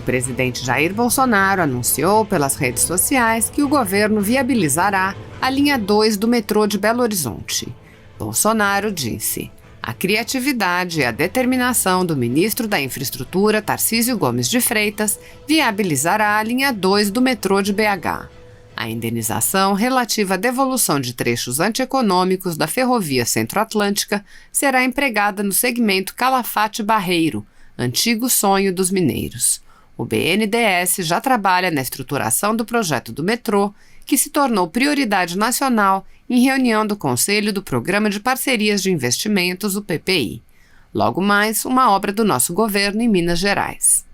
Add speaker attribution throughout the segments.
Speaker 1: presidente Jair Bolsonaro anunciou pelas redes sociais que o governo viabilizará a linha 2 do metrô de Belo Horizonte. Bolsonaro disse: a criatividade e a determinação do ministro da Infraestrutura, Tarcísio Gomes de Freitas, viabilizará a linha 2 do metrô de BH. A indenização relativa à devolução de trechos antieconômicos da Ferrovia Centro-Atlântica será empregada no segmento Calafate-Barreiro, antigo sonho dos mineiros. O BNDES já trabalha na estruturação do projeto do metrô, que se tornou prioridade nacional em reunião do Conselho do Programa de Parcerias de Investimentos, o PPI. Logo mais, uma obra do nosso governo em Minas Gerais.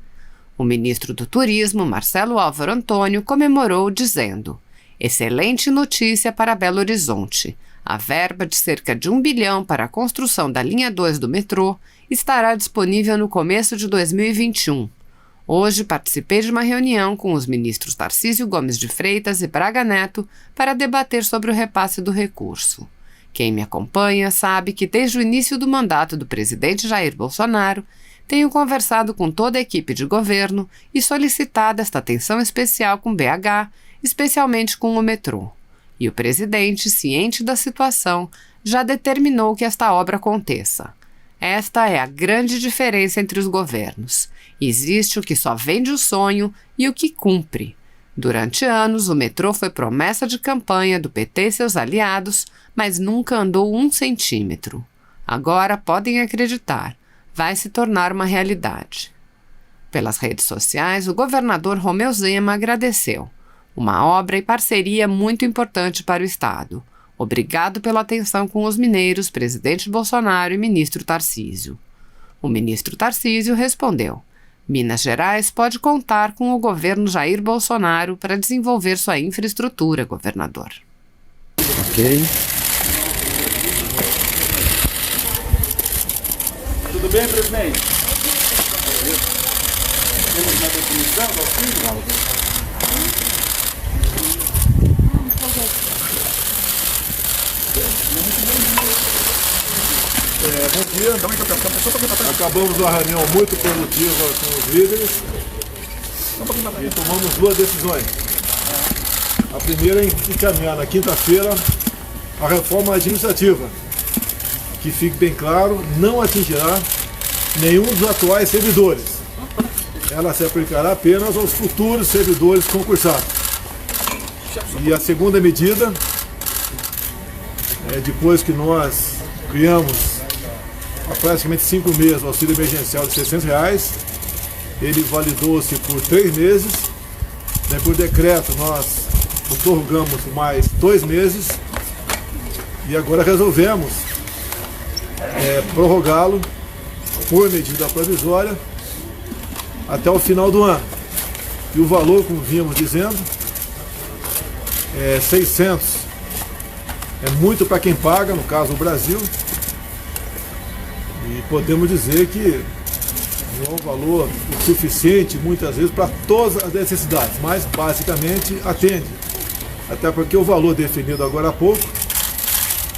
Speaker 1: O ministro do Turismo, Marcelo Álvaro Antônio, comemorou dizendo: excelente notícia para Belo Horizonte. A verba de cerca de 1 bilhão para a construção da linha 2 do metrô estará disponível no começo de 2021. Hoje participei de uma reunião com os ministros Tarcísio Gomes de Freitas e Braga Neto para debater sobre o repasse do recurso. Quem me acompanha sabe que desde o início do mandato do presidente Jair Bolsonaro, tenho conversado com toda a equipe de governo e solicitado esta atenção especial com BH, especialmente com o metrô. E o presidente, ciente da situação, já determinou que esta obra aconteça. Esta é a grande diferença entre os governos. Existe o que só vende o sonho e o que cumpre. Durante anos, o metrô foi promessa de campanha do PT e seus aliados, mas nunca andou 1 centímetro. Agora podem acreditar, vai se tornar uma realidade. Pelas redes sociais, o governador Romeu Zema agradeceu. Uma obra e parceria muito importante para o Estado. Obrigado pela atenção com os mineiros, presidente Bolsonaro e ministro Tarcísio. O ministro Tarcísio respondeu: Minas Gerais pode contar com o governo Jair Bolsonaro para desenvolver sua infraestrutura, governador.
Speaker 2: Ok.
Speaker 3: Tudo bem, presidente? Temos uma definição do auxílio?
Speaker 2: Bom dia. Acabamos uma reunião muito produtiva com os líderes e tomamos 2 decisões. A primeira é encaminhar na quinta-feira a reforma administrativa, que fique bem claro, não atingirá nenhum dos atuais servidores. Ela se aplicará apenas aos futuros servidores concursados. E a segunda medida, depois que nós criamos há praticamente 5 meses o auxílio emergencial de R$600, ele validou-se por 3 meses, por decreto nós o prorrogamos por mais 2 meses e agora resolvemos prorrogá-lo por medida provisória até o final do ano. E o valor, como vínhamos dizendo, é 600. É muito para quem paga, no caso o Brasil. E podemos dizer que não é um valor suficiente, muitas vezes, para todas as necessidades, mas basicamente atende. Até porque o valor definido agora há pouco,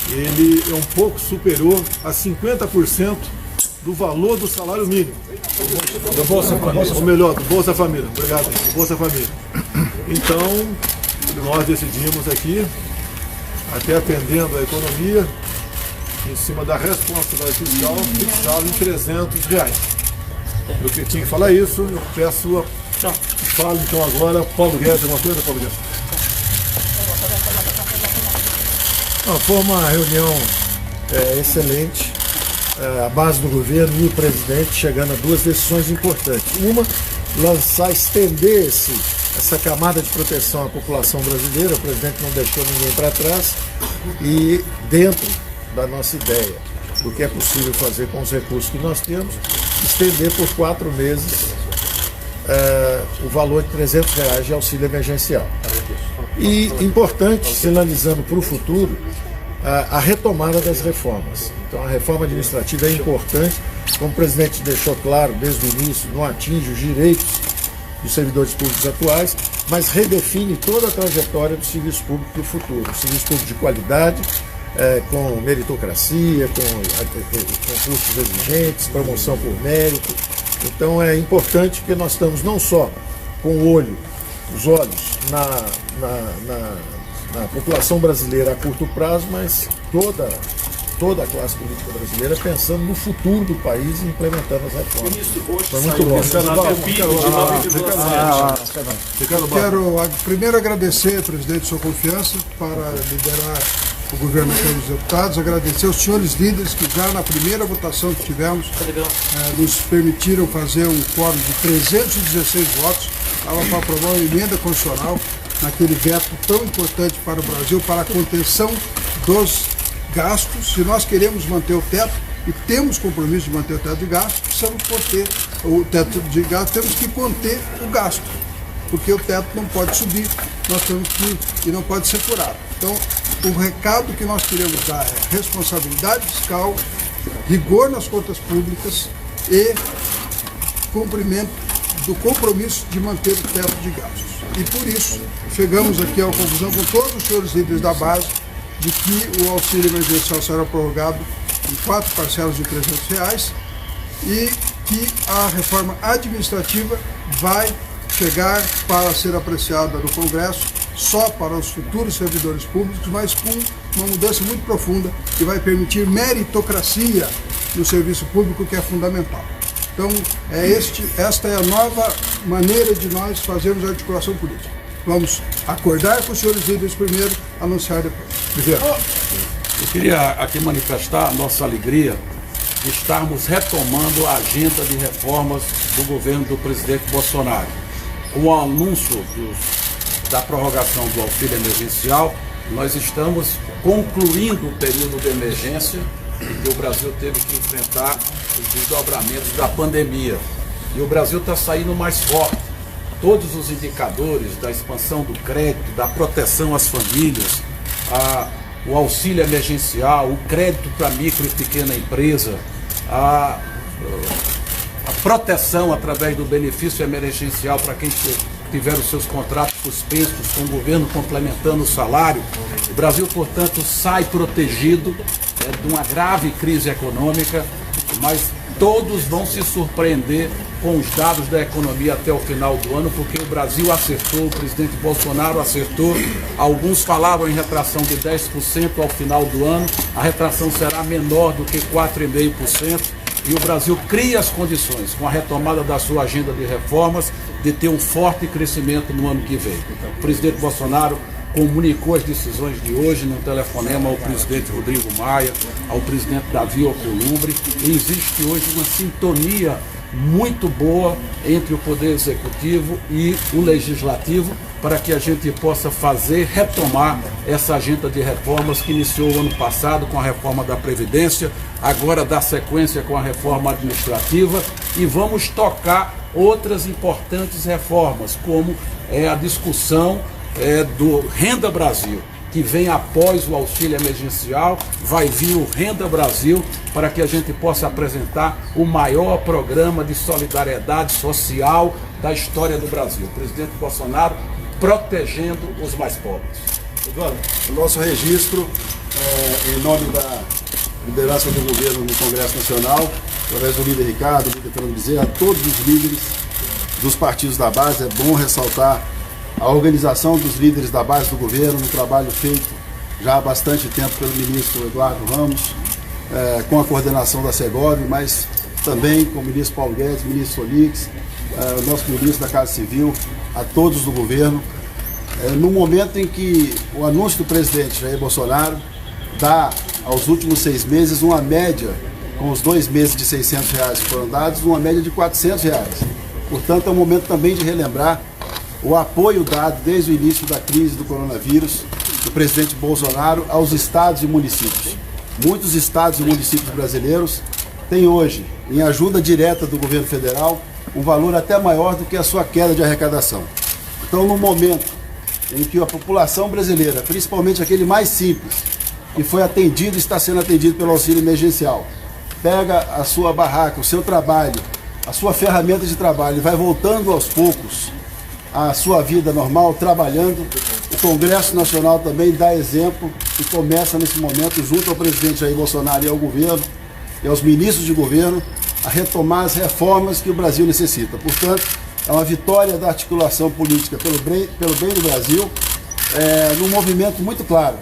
Speaker 2: ele é um pouco superior a 50% do valor do salário mínimo. Ou melhor, do Bolsa Família. Obrigado, do Bolsa Família. Então, nós decidimos aqui, até atendendo a economia, em cima da responsabilidade fiscal, fixá-lo em R$300. Eu que tinha que falar isso, eu peço falo então agora, Paulo Guedes, alguma coisa, Paulo Guedes?
Speaker 4: Foi uma reunião excelente, a base do governo e o presidente chegando a 2 decisões importantes. Uma, estender essa camada de proteção à população brasileira, o presidente não deixou ninguém para trás, e dentro da nossa ideia do que é possível fazer com os recursos que nós temos, estender por 4 meses o valor de R$300 de auxílio emergencial. E importante, sinalizando para o futuro, a retomada das reformas. Então a reforma administrativa é importante, como o presidente deixou claro desde o início, não atinge os direitos dos servidores públicos atuais, mas redefine toda a trajetória do serviço público para o futuro. O serviço público de qualidade, com meritocracia, com concursos exigentes, promoção por mérito, Então é importante que nós estamos não só com os olhos na população brasileira a curto prazo, mas toda a classe política brasileira pensando no futuro do país e implementando as reformas. Foi muito bom.
Speaker 5: Quero primeiro agradecer, presidente, sua confiança para liderar o governo da Câmara dos Deputados, agradecer aos senhores líderes que já na primeira votação que tivemos nos permitiram fazer um quórum de 316 votos, estava para aprovar uma emenda constitucional naquele veto tão importante para o Brasil, para a contenção dos gastos. Se nós queremos manter o teto, e temos compromisso de manter o teto de gastos, precisamos conter o teto de gastos, temos que conter o gasto, porque o teto não pode subir, nós temos que, e não pode ser furado. Então, o recado que nós queremos dar é responsabilidade fiscal, rigor nas contas públicas e cumprimento do compromisso de manter o teto de gastos. E por isso, chegamos aqui à conclusão com todos os senhores líderes da base de que o auxílio emergencial será prorrogado em 4 parcelas de R$300 e que a reforma administrativa vai chegar para ser apreciada no Congresso só para os futuros servidores públicos, mas com uma mudança muito profunda que vai permitir meritocracia no serviço público, que é fundamental. Então, esta é a nova maneira de nós fazermos a articulação política. Vamos acordar com os senhores líderes primeiro, anunciar depois.
Speaker 6: Eu queria aqui manifestar a nossa alegria de estarmos retomando a agenda de reformas do governo do presidente Bolsonaro. Com o anúncio da prorrogação do auxílio emergencial, nós estamos concluindo o período de emergência que o Brasil teve que enfrentar os desdobramentos da pandemia. E o Brasil está saindo mais forte. Todos os indicadores da expansão do crédito, da proteção às famílias, o auxílio emergencial, o crédito para micro e pequena empresa, a proteção através do benefício emergencial para quem tiver os seus contratos suspensos, com o governo complementando o salário. O Brasil, portanto, sai protegido de uma grave crise econômica, mas todos vão se surpreender com os dados da economia até o final do ano, porque o Brasil acertou, o presidente Bolsonaro acertou. Alguns falavam em retração de 10% ao final do ano, a retração será menor do que 4,5%, e o Brasil cria as condições, com a retomada da sua agenda de reformas, de ter um forte crescimento no ano que vem. O presidente Bolsonaro comunicou as decisões de hoje no telefonema ao presidente Rodrigo Maia, ao presidente Davi Alcolumbre, e existe hoje uma sintonia muito boa entre o Poder Executivo e o Legislativo para que a gente possa retomar essa agenda de reformas que iniciou o ano passado com a reforma da Previdência, agora dá sequência com a reforma administrativa e vamos tocar outras importantes reformas, como a discussão do Renda Brasil, que vem após o auxílio emergencial, vai vir o Renda Brasil para que a gente possa apresentar o maior programa de solidariedade social da história do Brasil. O presidente Bolsonaro protegendo os mais pobres.
Speaker 7: Eduardo, o nosso registro, em nome da liderança do governo no Congresso Nacional, através do líder Ricardo, do líder Fernando Bezerra, a todos os líderes dos partidos da base, é bom ressaltar a organização dos líderes da base do governo, um trabalho feito já há bastante tempo pelo ministro Eduardo Ramos, com a coordenação da Segov, mas também com o ministro Paulo Guedes, ministro Solix, o nosso ministro da Casa Civil, a todos do governo, no momento em que o anúncio do presidente Jair Bolsonaro dá aos últimos 6 meses uma média, com os 2 meses de R$600 que foram dados, uma média de R$400. Portanto, é um momento também de relembrar o apoio dado desde o início da crise do coronavírus do presidente Bolsonaro aos estados e municípios. Muitos estados e municípios brasileiros têm hoje, em ajuda direta do governo federal, um valor até maior do que a sua queda de arrecadação. Então, no momento em que a população brasileira, principalmente aquele mais simples, que foi atendido e está sendo atendido pelo auxílio emergencial, pega a sua barraca, o seu trabalho, a sua ferramenta de trabalho e vai voltando aos poucos a sua vida normal, trabalhando, o Congresso Nacional também dá exemplo e começa nesse momento, junto ao presidente Jair Bolsonaro e ao governo, e aos ministros de governo, a retomar as reformas que o Brasil necessita. Portanto, é uma vitória da articulação política pelo bem do Brasil, num movimento muito claro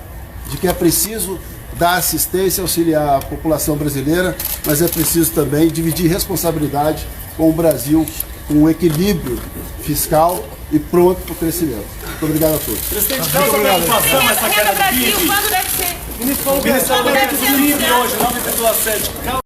Speaker 7: de que é preciso dar assistência, auxiliar a população brasileira, mas é preciso também dividir responsabilidade com o Brasil, com um equilíbrio fiscal e pronto para o crescimento. Muito obrigado a todos.
Speaker 3: Presidente, causa preocupação essa queda do PIB.
Speaker 8: Quando deve ser?
Speaker 3: O ministro falou que o PIB hoje, 9,7.